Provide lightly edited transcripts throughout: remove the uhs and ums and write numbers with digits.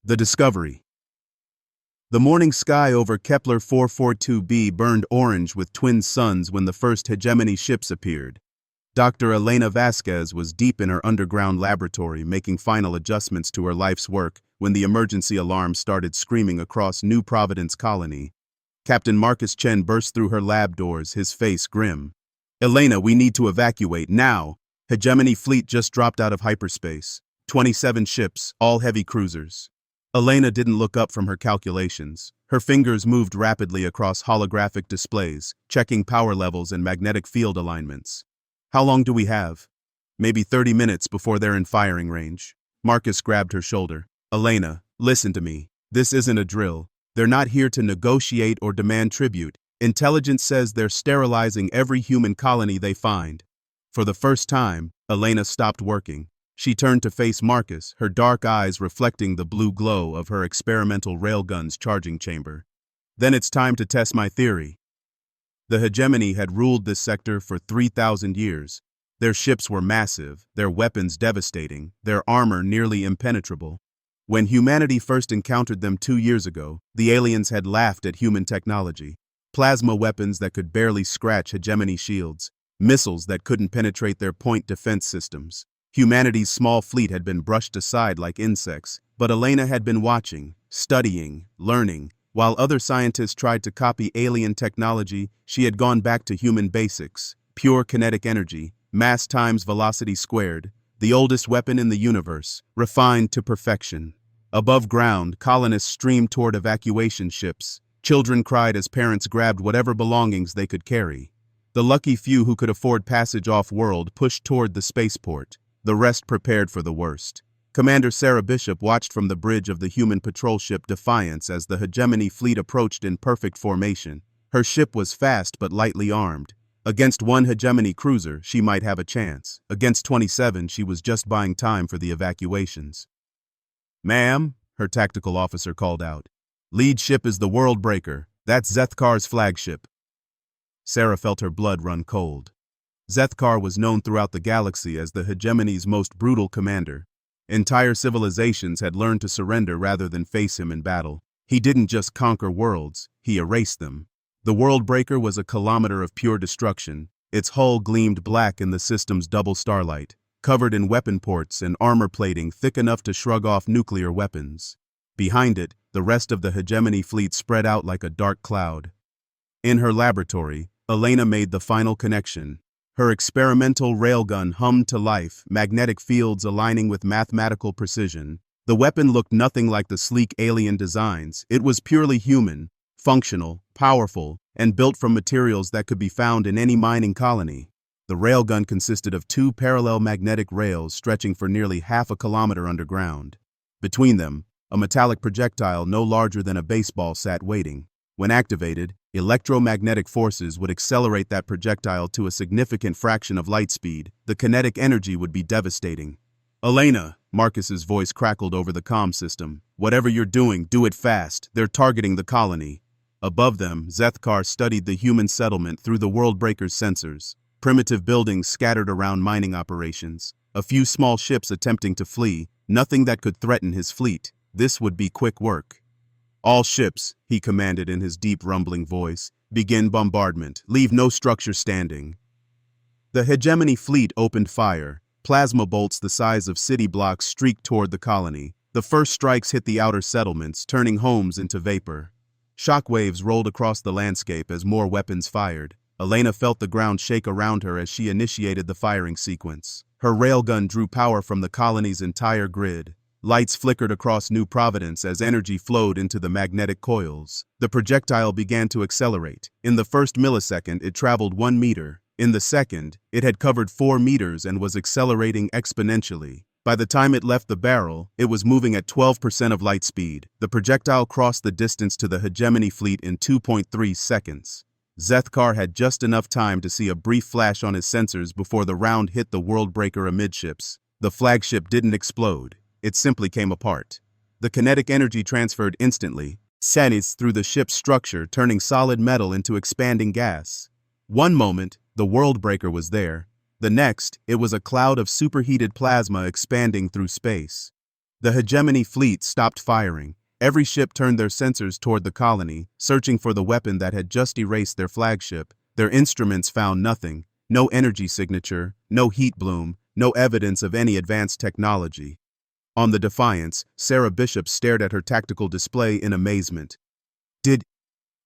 The Discovery. The morning sky over Kepler 442b burned orange with twin suns when the first hegemony ships appeared. Dr. Elena Vasquez was deep in her underground laboratory making final adjustments to her life's work when the emergency alarm started screaming across New Providence Colony. Captain Marcus Chen burst through her lab doors, his face grim. "Elena, we need to evacuate, now! Hegemony fleet just dropped out of hyperspace. 27 ships, all heavy cruisers." Elena didn't look up from her calculations. Her fingers moved rapidly across holographic displays, checking power levels and magnetic field alignments. "How long do we have?" "Maybe 30 minutes before they're in firing range." Marcus grabbed her shoulder. "Elena, listen to me. This isn't a drill. They're not here to negotiate or demand tribute. Intelligence says they're sterilizing every human colony they find." For the first time, Elena stopped working. She turned to face Marcus, her dark eyes reflecting the blue glow of her experimental railgun's charging chamber. "Then it's time to test my theory." The hegemony had ruled this sector for 3,000 years. Their ships were massive, their weapons devastating, their armor nearly impenetrable. When humanity first encountered them 2 years ago, the aliens had laughed at human technology. Plasma weapons that could barely scratch hegemony shields, missiles that couldn't penetrate their point defense systems. Humanity's small fleet had been brushed aside like insects, but Elena had been watching, studying, learning. While other scientists tried to copy alien technology, she had gone back to human basics: pure kinetic energy, mass times velocity squared, the oldest weapon in the universe, refined to perfection. Above ground, colonists streamed toward evacuation ships. Children cried as parents grabbed whatever belongings they could carry. The lucky few who could afford passage off-world pushed toward the spaceport. The rest prepared for the worst. Commander Sarah Bishop watched from the bridge of the human patrol ship Defiance as the hegemony fleet approached in perfect formation. Her ship was fast but lightly armed. Against one hegemony cruiser, she might have a chance. Against 27, she was just buying time for the evacuations. "Ma'am," her tactical officer called out. "Lead ship is the World Breaker. That's Zethkar's flagship." Sarah felt her blood run cold. Zethkar was known throughout the galaxy as the hegemony's most brutal commander. Entire civilizations had learned to surrender rather than face him in battle. He didn't just conquer worlds, he erased them. The World Breaker was a kilometer of pure destruction. Its hull gleamed black in the system's double starlight, covered in weapon ports and armor plating thick enough to shrug off nuclear weapons. Behind it, the rest of the hegemony fleet spread out like a dark cloud. In her laboratory, Elena made the final connection. Her experimental railgun hummed to life, magnetic fields aligning with mathematical precision. The weapon looked nothing like the sleek alien designs. It was purely human, functional, powerful, and built from materials that could be found in any mining colony. The railgun consisted of 2 parallel magnetic rails stretching for nearly half a kilometer underground. Between them, a metallic projectile no larger than a baseball sat waiting. When activated, electromagnetic forces would accelerate that projectile to a significant fraction of light speed. The kinetic energy would be devastating. "Elena," Marcus's voice crackled over the comm system. "Whatever you're doing, do it fast. They're targeting the colony." Above them, Zethkar studied the human settlement through the World Breaker's sensors. Primitive buildings scattered around mining operations. A few small ships attempting to flee, nothing that could threaten his fleet. This would be quick work. "All ships," he commanded in his deep rumbling voice, "begin bombardment. Leave no structure standing." The hegemony fleet opened fire. Plasma bolts the size of city blocks streaked toward the colony. The first strikes hit the outer settlements, turning homes into vapor. Shockwaves rolled across the landscape as more weapons fired. Elena felt the ground shake around her as she initiated the firing sequence. Her railgun drew power from the colony's entire grid. Lights flickered across New Providence as energy flowed into the magnetic coils. The projectile began to accelerate. In the first millisecond, it traveled 1 meter. In the second, it had covered 4 meters and was accelerating exponentially. By the time it left the barrel, it was moving at 12% of light speed. The projectile crossed the distance to the hegemony fleet in 2.3 seconds. Zethkar had just enough time to see a brief flash on his sensors before the round hit the World Breaker amidships. The flagship didn't explode. It simply came apart. The kinetic energy transferred instantly, seized through the ship's structure, turning solid metal into expanding gas. One moment, the World Breaker was there. The next, it was a cloud of superheated plasma expanding through space. The hegemony fleet stopped firing. Every ship turned their sensors toward the colony, searching for the weapon that had just erased their flagship. Their instruments found nothing. No energy signature, no heat bloom, no evidence of any advanced technology. On the Defiance, Sarah Bishop stared at her tactical display in amazement. Did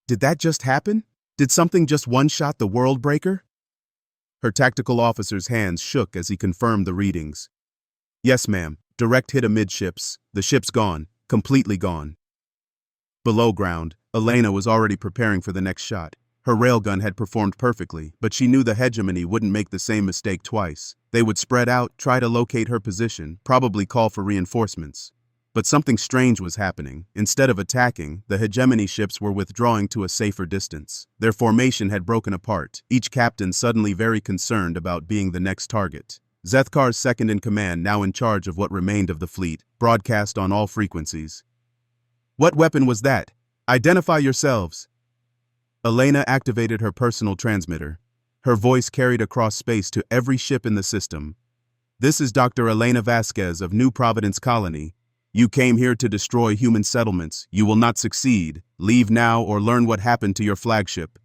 that just happen? Did something just one-shot the World Breaker? Her tactical officer's hands shook as he confirmed the readings. Yes, ma'am. Direct hit amidships. The ship's gone. Completely gone. Below ground, Elena was already preparing for the next shot. Her railgun had performed perfectly, but she knew the hegemony wouldn't make the same mistake twice. They would spread out, try to locate her position, probably call for reinforcements. But something strange was happening. Instead of attacking, the hegemony ships were withdrawing to a safer distance. Their formation had broken apart, each captain suddenly very concerned about being the next target. Zethkar's second-in-command, now in charge of what remained of the fleet, broadcast on all frequencies. What weapon was that? Identify yourselves. Elena activated her personal transmitter. Her voice carried across space to every ship in the system. This is Dr. Elena Vasquez of New Providence Colony. You came here to destroy human settlements. You will not succeed. Leave now or learn what happened to your flagship.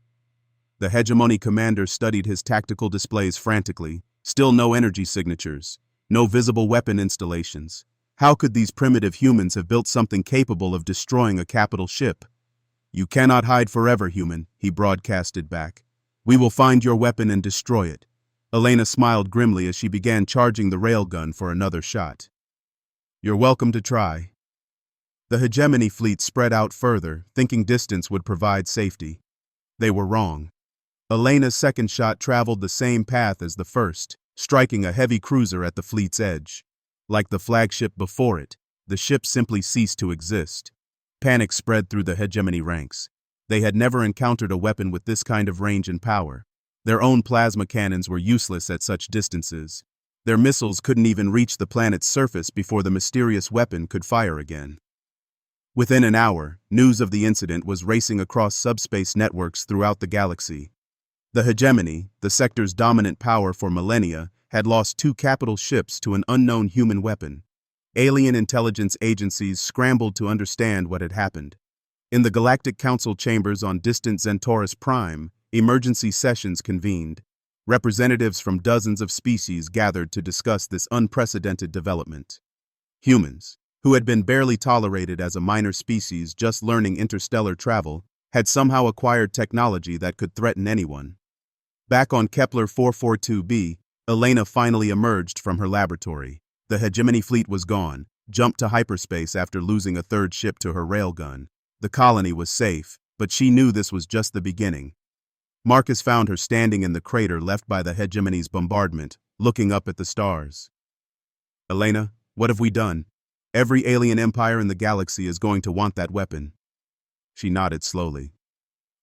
The hegemony commander studied his tactical displays frantically. Still no energy signatures. No visible weapon installations. How could these primitive humans have built something capable of destroying a capital ship? You cannot hide forever, human, he broadcasted back. We will find your weapon and destroy it. Elena smiled grimly as she began charging the railgun for another shot. You're welcome to try. The hegemony fleet spread out further, thinking distance would provide safety. They were wrong. Elena's second shot traveled the same path as the first, striking a heavy cruiser at the fleet's edge. Like the flagship before it, the ship simply ceased to exist. Panic spread through the hegemony ranks. They had never encountered a weapon with this kind of range and power. Their own plasma cannons were useless at such distances. Their missiles couldn't even reach the planet's surface before the mysterious weapon could fire again. Within an hour, news of the incident was racing across subspace networks throughout the galaxy. The hegemony, the sector's dominant power for millennia, had lost 2 capital ships to an unknown human weapon. Alien intelligence agencies scrambled to understand what had happened. In the Galactic Council chambers on distant Centaurus Prime, emergency sessions convened. Representatives from dozens of species gathered to discuss this unprecedented development. Humans, who had been barely tolerated as a minor species just learning interstellar travel, had somehow acquired technology that could threaten anyone. Back on Kepler 442b, Elena finally emerged from her laboratory. The hegemony fleet was gone, jumped to hyperspace after losing a third ship to her railgun. The colony was safe, but she knew this was just the beginning. Marcus found her standing in the crater left by the hegemony's bombardment, looking up at the stars. Elena, what have we done? Every alien empire in the galaxy is going to want that weapon. She nodded slowly.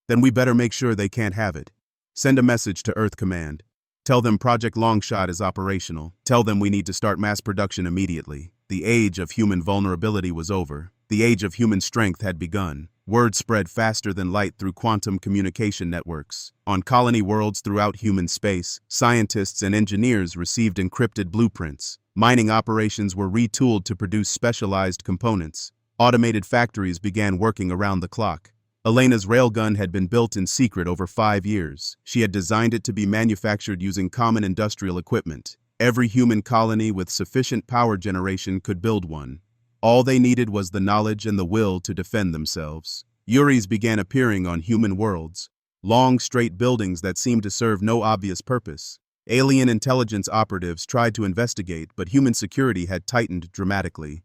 Then we better make sure they can't have it. Send a message to Earth Command. Tell them Project Longshot is operational. Tell them we need to start mass production immediately. The age of human vulnerability was over. The age of human strength had begun. Word spread faster than light through quantum communication networks. On colony worlds throughout human space, scientists and engineers received encrypted blueprints. Mining operations were retooled to produce specialized components. Automated factories began working around the clock. Elena's railgun had been built in secret over 5 years. She had designed it to be manufactured using common industrial equipment. Every human colony with sufficient power generation could build one. All they needed was the knowledge and the will to defend themselves. Yuris began appearing on human worlds. Long, straight buildings that seemed to serve no obvious purpose. Alien intelligence operatives tried to investigate, but human security had tightened dramatically.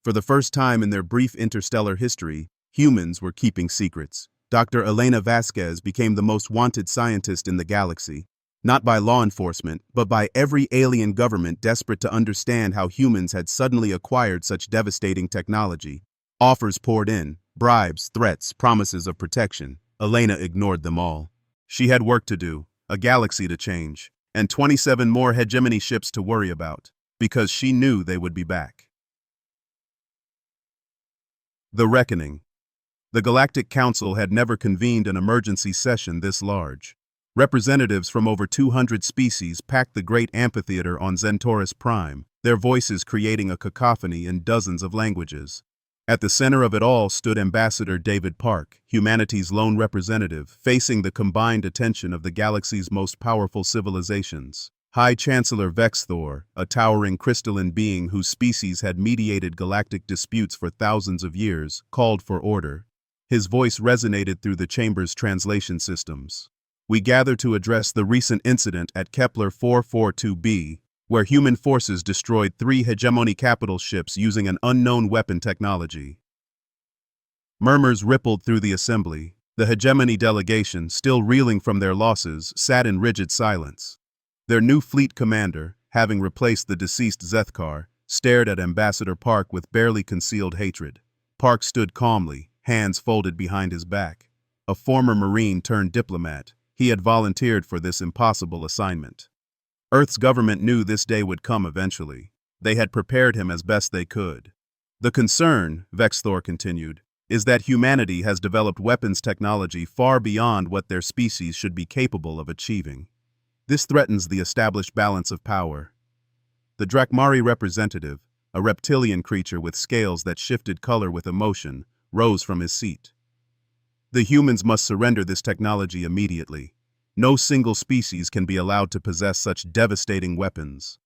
For the first time in their brief interstellar history, humans were keeping secrets. Dr. Elena Vasquez became the most wanted scientist in the galaxy. Not by law enforcement, but by every alien government desperate to understand how humans had suddenly acquired such devastating technology. Offers poured in, bribes, threats, promises of protection. Elena ignored them all. She had work to do, a galaxy to change, and 27 more hegemony ships to worry about, because she knew they would be back. The Reckoning. The Galactic Council had never convened an emergency session this large. Representatives from over 200 species packed the great amphitheater on Centaurus Prime. their voices creating a cacophony in dozens of languages. At the center of it all stood Ambassador David Park, humanity's lone representative, facing the combined attention of the galaxy's most powerful civilizations. High Chancellor Vexthor, a towering crystalline being whose species had mediated galactic disputes for thousands of years, called for order. His voice resonated through the chamber's translation systems. We gather to address the recent incident at Kepler 442b, where human forces destroyed 3 hegemony capital ships using an unknown weapon technology. Murmurs rippled through the assembly. The hegemony delegation, still reeling from their losses, sat in rigid silence. Their new fleet commander, having replaced the deceased Zethkar, stared at Ambassador Park with barely concealed hatred. Park stood calmly, hands folded behind his back. A former Marine turned diplomat, he had volunteered for this impossible assignment. Earth's government knew this day would come eventually. They had prepared him as best they could. The concern, Vexthor continued, is that humanity has developed weapons technology far beyond what their species should be capable of achieving. This threatens the established balance of power. The Drakmari representative, a reptilian creature with scales that shifted color with emotion, rose from his seat. The humans must surrender this technology immediately. No single species can be allowed to possess such devastating weapons.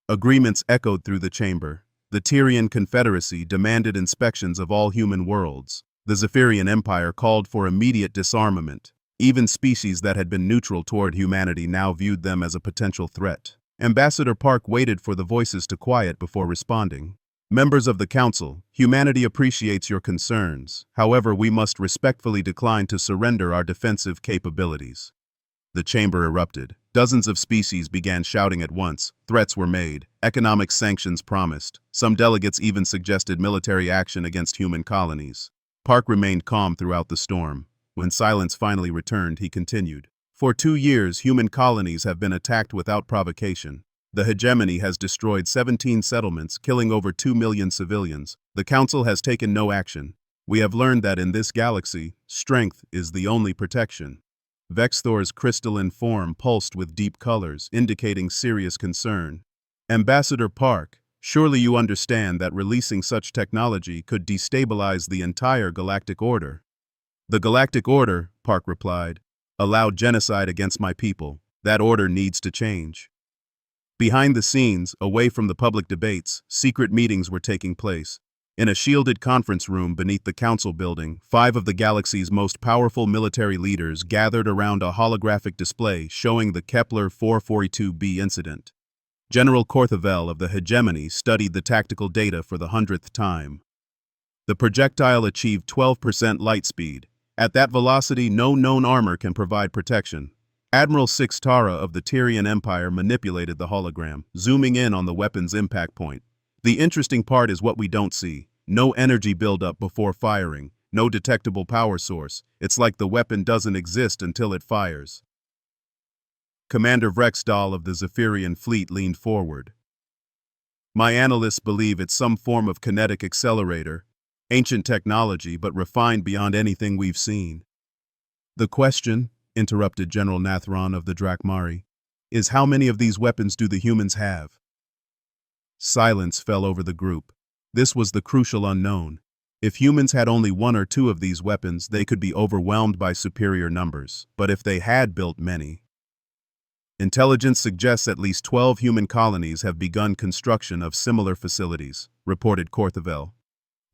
Agreements echoed through the chamber. The Tyrian Confederacy demanded inspections of all human worlds. The Zephyrian Empire called for immediate disarmament. Even species that had been neutral toward humanity now viewed them as a potential threat. Ambassador Park waited for the voices to quiet before responding. Members of the Council, humanity appreciates your concerns. However, we must respectfully decline to surrender our defensive capabilities. The chamber erupted. Dozens of species began shouting at once. Threats were made. Economic sanctions promised. Some delegates even suggested military action against human colonies. Park remained calm throughout the storm. When silence finally returned, he continued. For 2 years, human colonies have been attacked without provocation. The hegemony has destroyed 17 settlements, killing over 2 million civilians. The Council has taken no action. We have learned that in this galaxy, strength is the only protection. Vexthor's crystalline form pulsed with deep colors, indicating serious concern. Ambassador Park, surely you understand that releasing such technology could destabilize the entire galactic order. The Galactic Order, Park replied, allowed genocide against my people. That order needs to change. Behind the scenes, away from the public debates, secret meetings were taking place. In a shielded conference room beneath the council building, 5 of the galaxy's most powerful military leaders gathered around a holographic display showing the Kepler 442b incident. General Korthavel of the hegemony studied the tactical data for the 100th time. The projectile achieved 12% light speed. At that velocity, no known armor can provide protection. Admiral Sixtara of the Tyrian Empire manipulated the hologram, zooming in on the weapon's impact point. The interesting part is what we don't see. No energy buildup before firing, no detectable power source. It's like the weapon doesn't exist until it fires. Commander Vrexdal of the Zephyrian fleet leaned forward. My analysts believe it's some form of kinetic accelerator, ancient technology but refined beyond anything we've seen. The question, interrupted General Nathron of the Drakmari, is how many of these weapons do the humans have? Silence fell over the group. This was the crucial unknown. If humans had only 1 or 2 of these weapons, they could be overwhelmed by superior numbers. But if they had built many, intelligence suggests at least 12 human colonies have begun construction of similar facilities, reported Korthavel.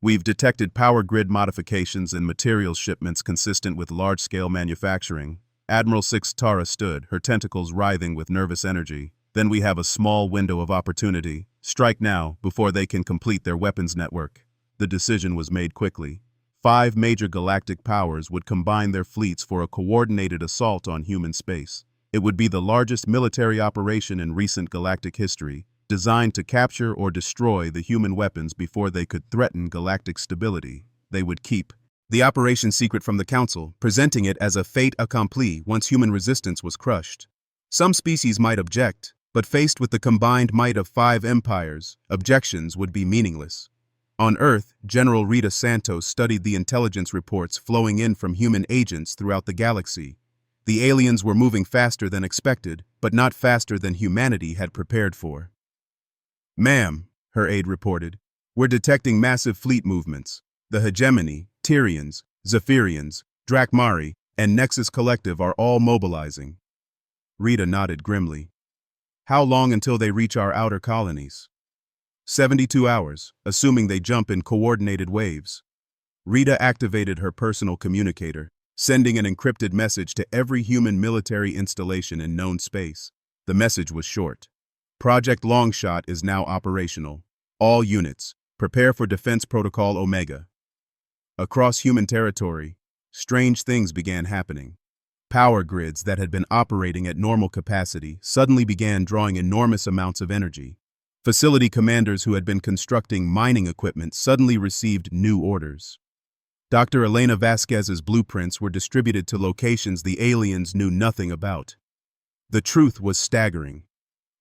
We've detected power grid modifications and materials shipments consistent with large-scale manufacturing. Admiral Sixtara stood, her tentacles writhing with nervous energy. Then we have a small window of opportunity. Strike now, before they can complete their weapons network. The decision was made quickly. 5 major galactic powers would combine their fleets for a coordinated assault on human space. It would be the largest military operation in recent galactic history, designed to capture or destroy the human weapons before they could threaten galactic stability. They would keep the operation secret from the Council, presenting it as a fait accompli once human resistance was crushed. Some species might object, but faced with the combined might of 5 empires, objections would be meaningless. On Earth, General Rita Santos studied the intelligence reports flowing in from human agents throughout the galaxy. The aliens were moving faster than expected, but not faster than humanity had prepared for. "Ma'am," her aide reported, "we're detecting massive fleet movements. The Hegemony, Tyrians, Zephyrians, Drakmari, and Nexus Collective are all mobilizing." Rita nodded grimly. "How long until they reach our outer colonies?" 72 hours, assuming they jump in coordinated waves." Rita activated her personal communicator, sending an encrypted message to every human military installation in known space. The message was short. "Project Longshot is now operational. All units, prepare for Defense Protocol Omega." Across human territory, strange things began happening. Power grids that had been operating at normal capacity suddenly began drawing enormous amounts of energy. Facility commanders who had been constructing mining equipment suddenly received new orders. Dr. Elena Vasquez's blueprints were distributed to locations the aliens knew nothing about. The truth was staggering.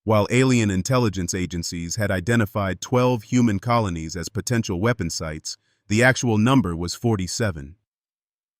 While alien intelligence agencies had identified 12 human colonies as potential weapon sites, the actual number was 47.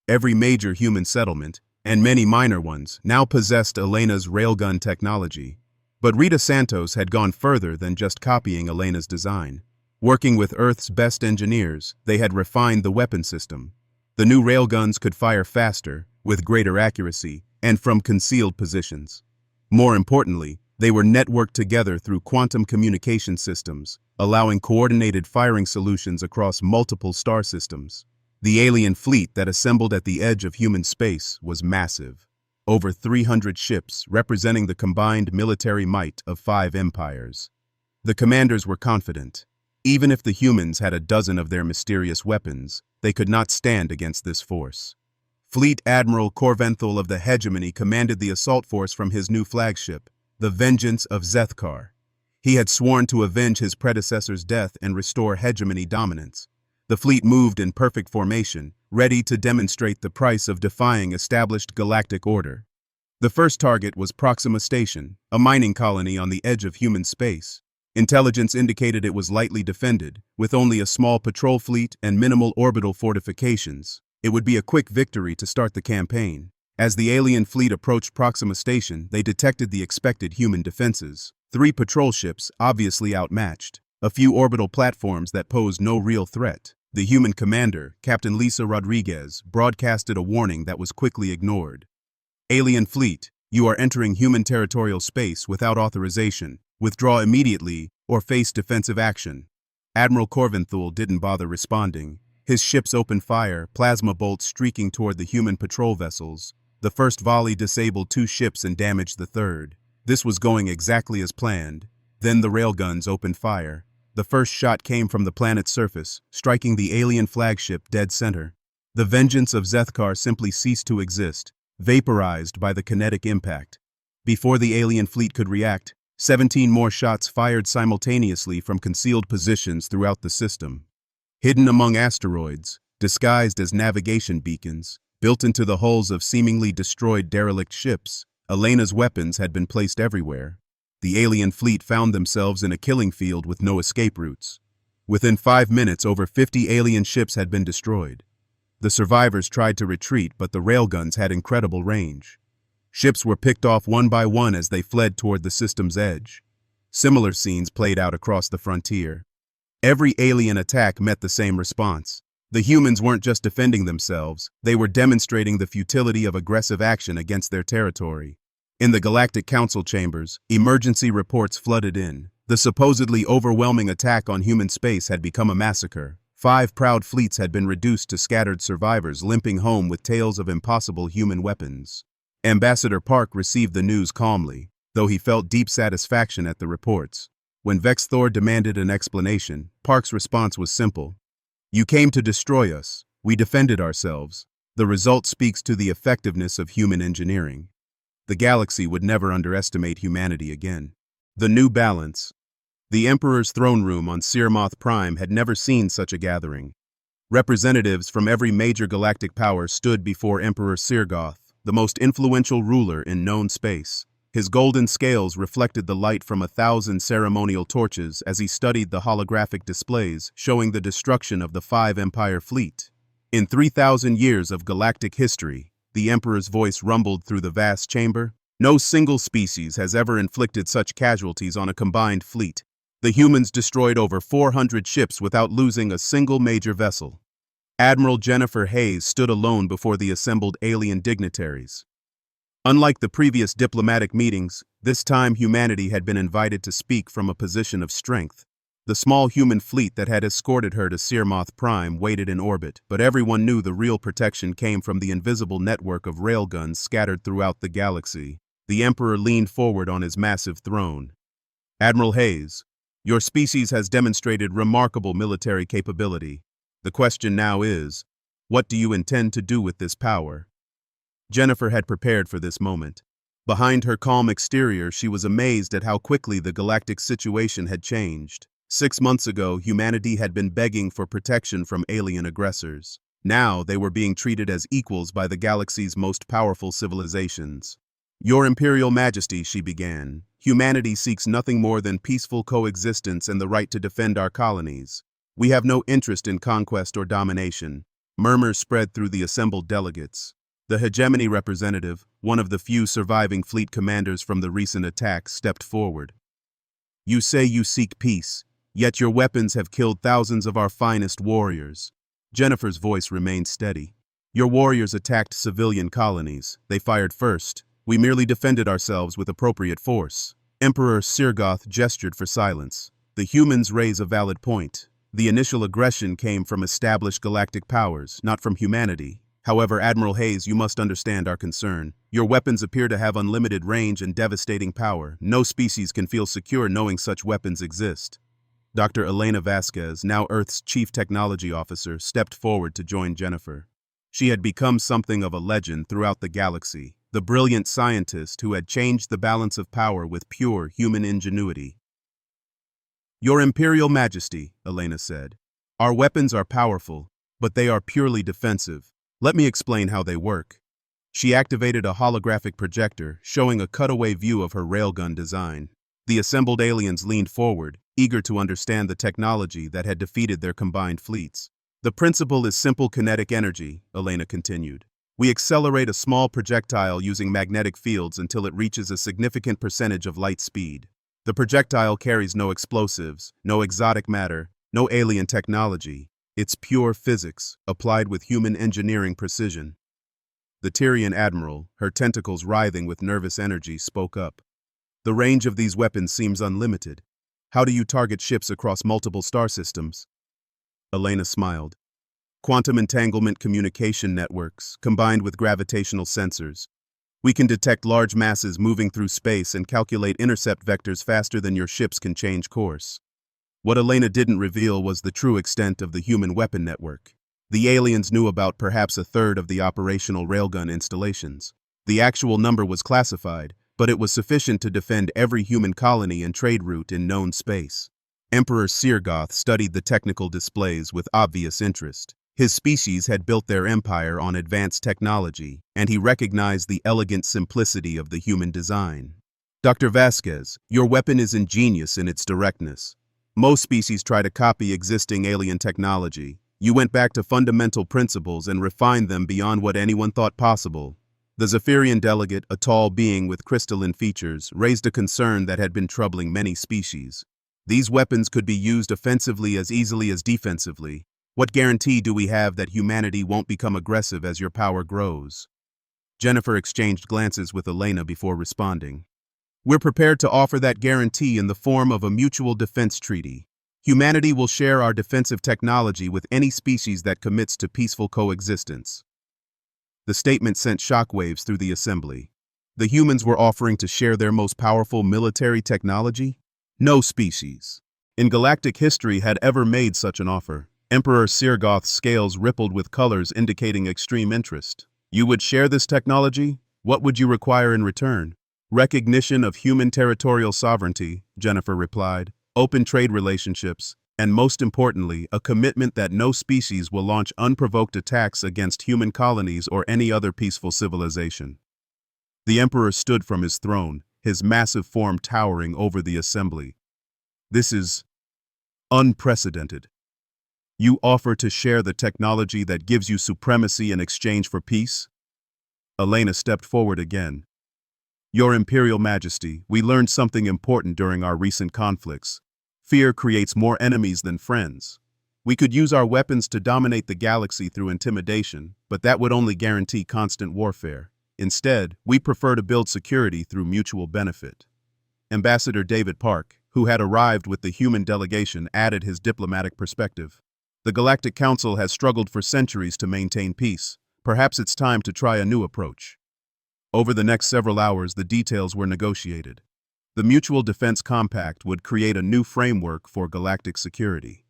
Every major human settlement, and many minor ones, now possessed Elena's railgun technology. But Rita Santos had gone further than just copying Elena's design. Working with Earth's best engineers, they had refined the weapon system. The new railguns could fire faster, with greater accuracy, and from concealed positions. More importantly, they were networked together through quantum communication systems, allowing coordinated firing solutions across multiple star systems. The alien fleet that assembled at the edge of human space was massive. Over 300 ships representing the combined military might of 5 empires. The commanders were confident. Even if the humans had a dozen of their mysterious weapons, they could not stand against this force. Fleet Admiral Corventhal of the Hegemony commanded the assault force from his new flagship, the Vengeance of Zethkar. He had sworn to avenge his predecessor's death and restore Hegemony dominance. The fleet moved in perfect formation, ready to demonstrate the price of defying established galactic order. The first target was Proxima Station, a mining colony on the edge of human space. Intelligence indicated it was lightly defended, with only a small patrol fleet and minimal orbital fortifications. It would be a quick victory to start the campaign. As the alien fleet approached Proxima Station, they detected the expected human defenses. 3 patrol ships, obviously outmatched. A few orbital platforms that posed no real threat. The human commander, Captain Lisa Rodriguez, broadcasted a warning that was quickly ignored. "Alien fleet, you are entering human territorial space without authorization. Withdraw immediately or face defensive action." Admiral Corventhal didn't bother responding. His ships opened fire, plasma bolts streaking toward the human patrol vessels. The first volley disabled 2 ships and damaged the third. This was going exactly as planned. Then the railguns opened fire. The first shot came from the planet's surface, striking the alien flagship dead center. The Vengeance of Zethkar simply ceased to exist, vaporized by the kinetic impact. Before the alien fleet could react, 17 more shots fired simultaneously from concealed positions throughout the system. Hidden among asteroids, disguised as navigation beacons, built into the hulls of seemingly destroyed derelict ships, Elena's weapons had been placed everywhere. The alien fleet found themselves in a killing field with no escape routes. Within 5 minutes, over 50 alien ships had been destroyed. The survivors tried to retreat, but the railguns had incredible range. Ships were picked off one by one as they fled toward the system's edge. Similar scenes played out across the frontier. Every alien attack met the same response. The humans weren't just defending themselves, they were demonstrating the futility of aggressive action against their territory. In the Galactic Council chambers, emergency reports flooded in. The supposedly overwhelming attack on human space had become a massacre. 5 proud fleets had been reduced to scattered survivors limping home with tales of impossible human weapons. Ambassador Park received the news calmly, though he felt deep satisfaction at the reports. When Vex Thor demanded an explanation, Park's response was simple. "You came to destroy us. We defended ourselves. The result speaks to the effectiveness of human engineering." The galaxy would never underestimate humanity again. The new balance. The Emperor's throne room on Searmoth Prime had never seen such a gathering. Representatives from every major galactic power stood before Emperor Sirgoth, the most influential ruler in known space. His golden scales reflected the light from 1,000 ceremonial torches as he studied the holographic displays showing the destruction of the 5 Empire fleet. In 3,000 years of galactic history, the Emperor's voice rumbled through the vast chamber. No single species has ever inflicted such casualties on a combined fleet. The humans destroyed over 400 ships without losing a single major vessel. Admiral Jennifer Hayes stood alone before the assembled alien dignitaries. Unlike the previous diplomatic meetings, this time humanity had been invited to speak from a position of strength. The small human fleet that had escorted her to Searmoth Prime waited in orbit, but everyone knew the real protection came from the invisible network of railguns scattered throughout the galaxy. The Emperor leaned forward on his massive throne. Admiral Hayes, your species has demonstrated remarkable military capability. The question now is, what do you intend to do with this power? Jennifer had prepared for this moment. Behind her calm exterior, she was amazed at how quickly the galactic situation had changed. 6 months ago, humanity had been begging for protection from alien aggressors. Now they were being treated as equals by the galaxy's most powerful civilizations. Your Imperial Majesty, she began, humanity seeks nothing more than peaceful coexistence and the right to defend our colonies. We have no interest in conquest or domination. Murmurs spread through the assembled delegates. The hegemony representative, one of the few surviving fleet commanders from the recent attacks, stepped forward. You say you seek peace, yet your weapons have killed thousands of our finest warriors. Jennifer's voice remained steady. Your warriors attacked civilian colonies. They fired first. We merely defended ourselves with appropriate force. Emperor Sirgoth gestured for silence. The humans raise a valid point. The initial aggression came from established galactic powers, not from humanity. However, Admiral Hayes, you must understand our concern. Your weapons appear to have unlimited range and devastating power. No species can feel secure knowing such weapons exist. Dr. Elena Vasquez, now Earth's Chief Technology Officer, stepped forward to join Jennifer. She had become something of a legend throughout the galaxy, the brilliant scientist who had changed the balance of power with pure human ingenuity. Your Imperial Majesty, Elena said, our weapons are powerful, but they are purely defensive. Let me explain how they work. She activated a holographic projector, showing a cutaway view of her railgun design. The assembled aliens leaned forward, eager to understand the technology that had defeated their combined fleets. The principle is simple kinetic energy, Elena continued. We accelerate a small projectile using magnetic fields until it reaches a significant percentage of light speed. The projectile carries no explosives, no exotic matter, no alien technology. It's pure physics, applied with human engineering precision. The Tyrian admiral, her tentacles writhing with nervous energy, spoke up. The range of these weapons seems unlimited. How do you target ships across multiple star systems? Elena smiled. Quantum entanglement communication networks, combined with gravitational sensors. We can detect large masses moving through space and calculate intercept vectors faster than your ships can change course. What Elena didn't reveal was the true extent of the human weapon network. The aliens knew about perhaps a third of the operational railgun installations. The actual number was classified, but it was sufficient to defend every human colony and trade route in known space. Emperor Sirgoth studied the technical displays with obvious interest. His species had built their empire on advanced technology, and he recognized the elegant simplicity of the human design. Dr. Vasquez, your weapon is ingenious in its directness. Most species try to copy existing alien technology. You went back to fundamental principles and refined them beyond what anyone thought possible. The Zephyrian delegate, a tall being with crystalline features, raised a concern that had been troubling many species. These weapons could be used offensively as easily as defensively. What guarantee do we have that humanity won't become aggressive as your power grows? Jennifer exchanged glances with Elena before responding. We're prepared to offer that guarantee in the form of a mutual defense treaty. Humanity will share our defensive technology with any species that commits to peaceful coexistence. The statement sent shockwaves through the assembly. The humans were offering to share their most powerful military technology? No species in galactic history had ever made such an offer. Emperor Sirgoth's scales rippled with colors indicating extreme interest. You would share this technology? What would you require in return? Recognition of human territorial sovereignty, Jennifer replied, open trade relationships, and most importantly, a commitment that no species will launch unprovoked attacks against human colonies or any other peaceful civilization. The Emperor stood from his throne, his massive form towering over the assembly. This is unprecedented. You offer to share the technology that gives you supremacy in exchange for peace? Elena stepped forward again. Your Imperial Majesty, we learned something important during our recent conflicts. Fear creates more enemies than friends. We could use our weapons to dominate the galaxy through intimidation, but that would only guarantee constant warfare. Instead, we prefer to build security through mutual benefit. Ambassador David Park, who had arrived with the human delegation, added his diplomatic perspective. The Galactic Council has struggled for centuries to maintain peace. Perhaps it's time to try a new approach. Over the next several hours, the details were negotiated. The Mutual Defense Compact would create a new framework for galactic security.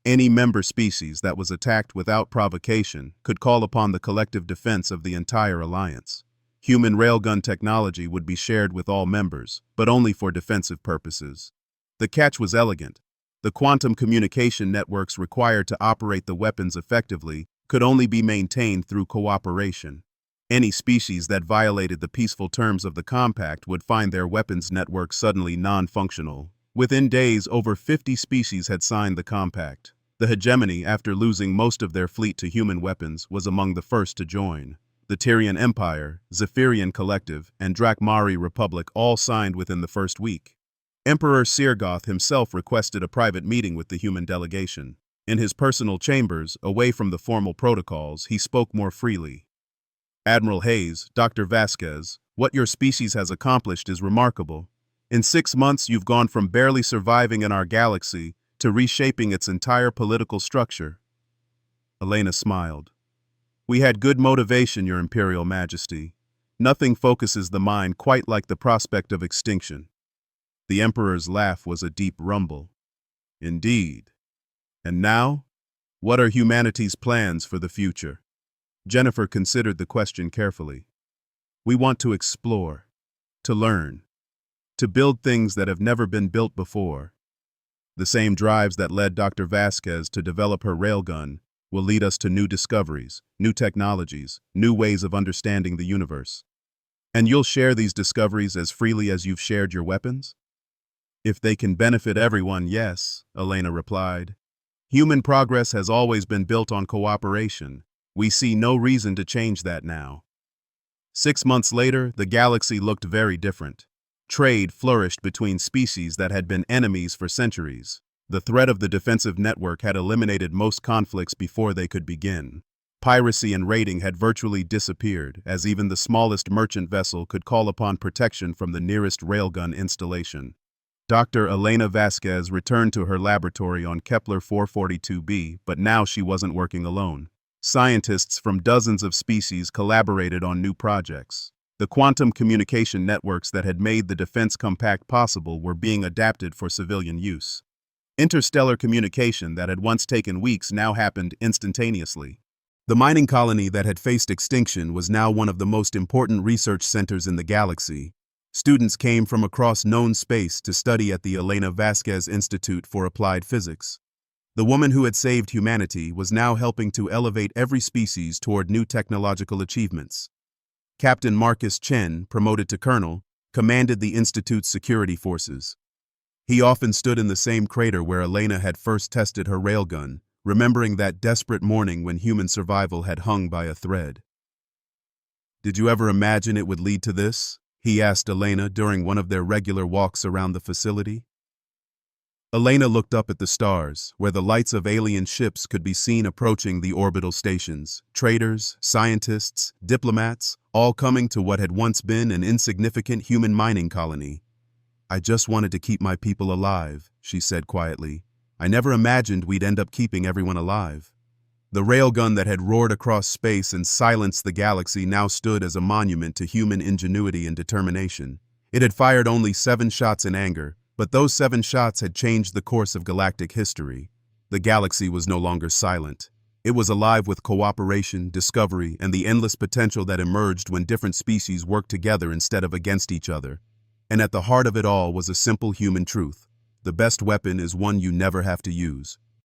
Any member species that was attacked without provocation could call upon the collective defense of the entire alliance. Human railgun technology would be shared with all members, but only for defensive purposes. The catch was elegant. The quantum communication networks required to operate the weapons effectively could only be maintained through cooperation. Any species that violated the peaceful terms of the compact would find their weapons network suddenly non-functional. Within days, over 50 species had signed the compact. The hegemony, after losing most of their fleet to human weapons, was among the first to join. The Tyrian Empire, Zephyrian Collective, and Drakmari Republic all signed within the first week. Emperor Sirgoth himself requested a private meeting with the human delegation. In his personal chambers, away from the formal protocols, he spoke more freely. Admiral Hayes, Dr. Vasquez, what your species has accomplished is remarkable. In 6 months, you've gone from barely surviving in our galaxy to reshaping its entire political structure. Elena smiled. We had good motivation, Your Imperial Majesty. Nothing focuses the mind quite like the prospect of extinction. The Emperor's laugh was a deep rumble. Indeed. And now, what are humanity's plans for the future? Jennifer considered the question carefully. We want to explore, to learn, to build things that have never been built before. The same drives that led Dr. Vasquez to develop her railgun will lead us to new discoveries, new technologies, new ways of understanding the universe. And you'll share these discoveries as freely as you've shared your weapons? If they can benefit everyone, yes, Elena replied. Human progress has always been built on cooperation. We see no reason to change that now. 6 months later, the galaxy looked very different. Trade flourished between species that had been enemies for centuries. The threat of the defensive network had eliminated most conflicts before they could begin. Piracy and raiding had virtually disappeared, as even the smallest merchant vessel could call upon protection from the nearest railgun installation. Dr. Elena Vasquez returned to her laboratory on Kepler 442b, but now she wasn't working alone. Scientists from dozens of species collaborated on new projects. The quantum communication networks that had made the defense compact possible were being adapted for civilian use. Interstellar communication that had once taken weeks now happened instantaneously. The mining colony that had faced extinction was now one of the most important research centers in the galaxy. Students came from across known space to study at the Elena Vasquez Institute for Applied Physics. The woman who had saved humanity was now helping to elevate every species toward new technological achievements. Captain Marcus Chen, promoted to colonel, commanded the Institute's security forces. He often stood in the same crater where Elena had first tested her railgun, remembering that desperate morning when human survival had hung by a thread. Did you ever imagine it would lead to this? He asked Elena during one of their regular walks around the facility. Elena looked up at the stars, where the lights of alien ships could be seen approaching the orbital stations. Traders, scientists, diplomats, all coming to what had once been an insignificant human mining colony. I just wanted to keep my people alive, she said quietly. I never imagined we'd end up keeping everyone alive. The railgun that had roared across space and silenced the galaxy now stood as a monument to human ingenuity and determination. It had fired only 7 shots in anger, but those 7 shots had changed the course of galactic history. The galaxy was no longer silent. It was alive with cooperation, discovery, and the endless potential that emerged when different species worked together instead of against each other. And at the heart of it all was a simple human truth. The best weapon is one you never have to use.